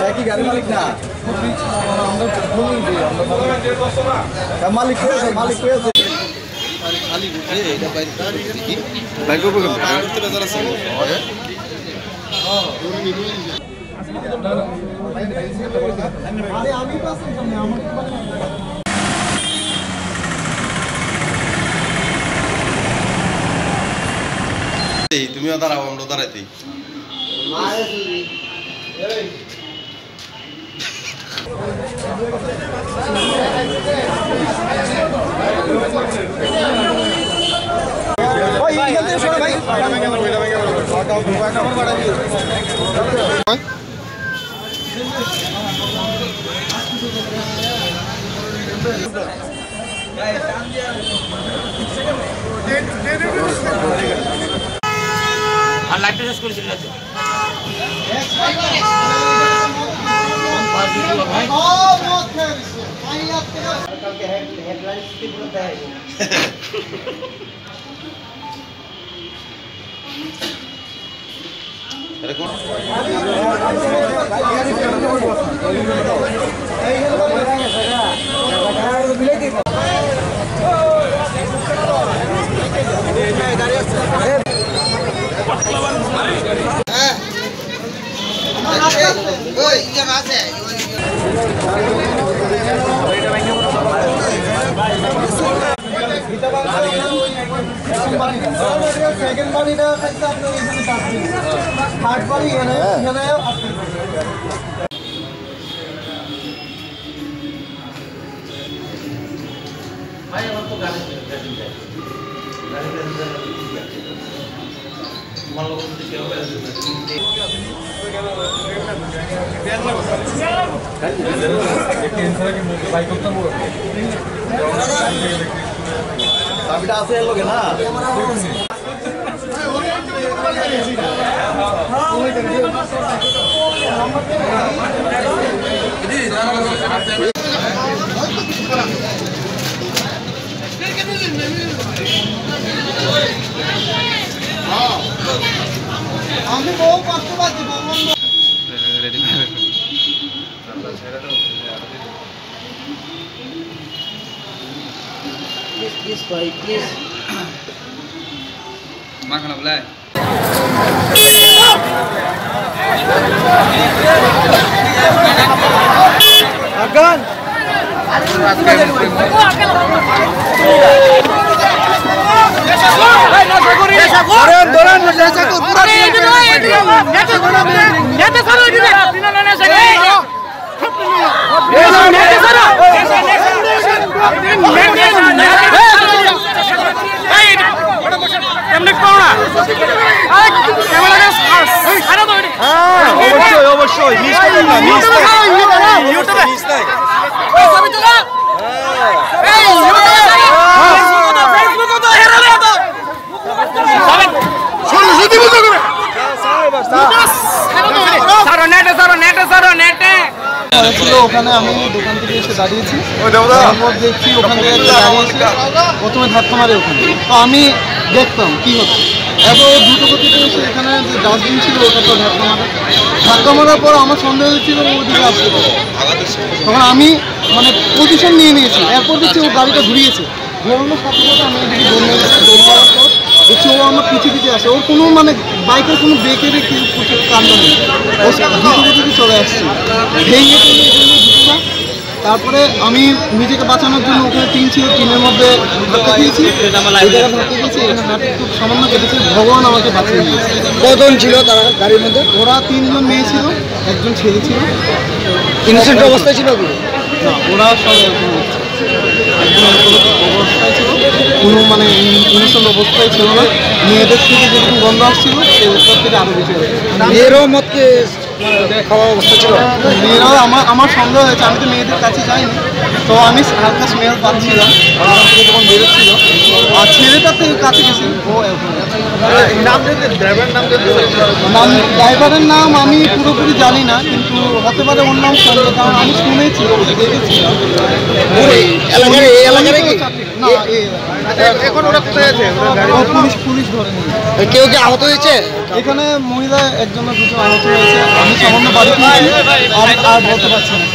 একই গাড়ি মালিক না মালিক মালিক পেয়েছে খালি বুঝে এটা বাইরে কি বাইক করবে করতে বাজার আছে আরে আমি পাস সামনে আমার তুমিও দাঁড়াও আমরা দাঁড়াইতেই আর লাইটটা শেষ করেছিল না सेकंड बारी ना करते अपने इसमें साथी थर्ड बारी ये ना भाई अब तो गाने मान लो कि क्या होगा अभी ऐसे लोग है ना আমি বহু কষ্ট পাচ্ছি Please, boy, please. Makan apa lagi? Agan. অবশ্যই মিস করবেন না মিস ইউটিউবে মিস নাই এই ছবি তোলা এই ইউটিউবে ফেসবুকে তো হেরালে তো শুনুন যদি বুঝো করে সারো নেটে ছিল ওখানে আমি দোকান থেকে এসে দাঁড়িয়েছি তারপর দেখছি ওখান থেকে দাঁড়িয়েছি প্রথমে ধাক্কা মারে ওখানে তো আমি দেখতাম কি হচ্ছে এত দ্রুত গতিতে এসে এখানে যে ডাস্টবিন ছিল ওটা তো ধাক্কা মারার পর আমার সন্দেহ হচ্ছিল ওদিকে আসতে পারে তখন আমি মানে পজিশন নিয়ে নিয়েছি এরপর দেখছি ও গাড়িটা ঘুরিয়েছে ঘোরানোর সাথে সাথে আমি এদিকে দৌড় মারার পর দেখছি ও আমার পিছিয়ে আসে ওর কোনো মানে বাইকের কোনো ব্রেকের কাণ্ড নেই ও দ্রুত গতিতে চলে আসছে ভেঙে জুতোটা তারপরে আমি নিজেকে বাঁচানোর জন্য ওখানে টিন ছিল টিনের মধ্যে ধাক্কা দিয়েছি এই জায়গায় ধাক্কা দিয়েছি এখানে হাত একটু সামান্য কেটেছে ভগবান আমাকে বাঁচিয়ে দিয়েছে কজন ছিল তারা গাড়ির মধ্যে ওরা 3 জন মেয়ে ছিল একজন ছেলে ছিল ইনোসেন্ট অবস্থায় ছিল কি না ওরা সব এরকম অবস্থায় ছিল কোনো মানে ইনোসেন্ট অবস্থায় ছিল না মেয়েদের থেকে যেরকম গন্ধ আসছিল সেটার থেকে আরও বেশি মেয়েরও মতকে খাওয়া অবস্থা ছিল মেয়েরাও আমার সন্দেহ হয়েছে আমি তো মেয়েদের কাছে যাইনি তো আমি হালকা স্মেল পাচ্ছিলাম থেকে যখন বেরোচ্ছিল আর ছেলেটার থেকে কাছে গেছি ও ড্রাইভারের নাম আমি পুরোপুরি জানি না কিন্তু হতে পারে ওর নাম সন্দেহ কারণ আমি শুনেছি দেখেছি না এখন ওরা কোথায় আছে পুলিশ ধরে নিয়ে কেউ কি আহত হয়েছে এখানে মহিলা একজনের দুজন আহত হয়েছে আমি সামান্য বাড়ি পেয়েছি আর বলতে পারছি না।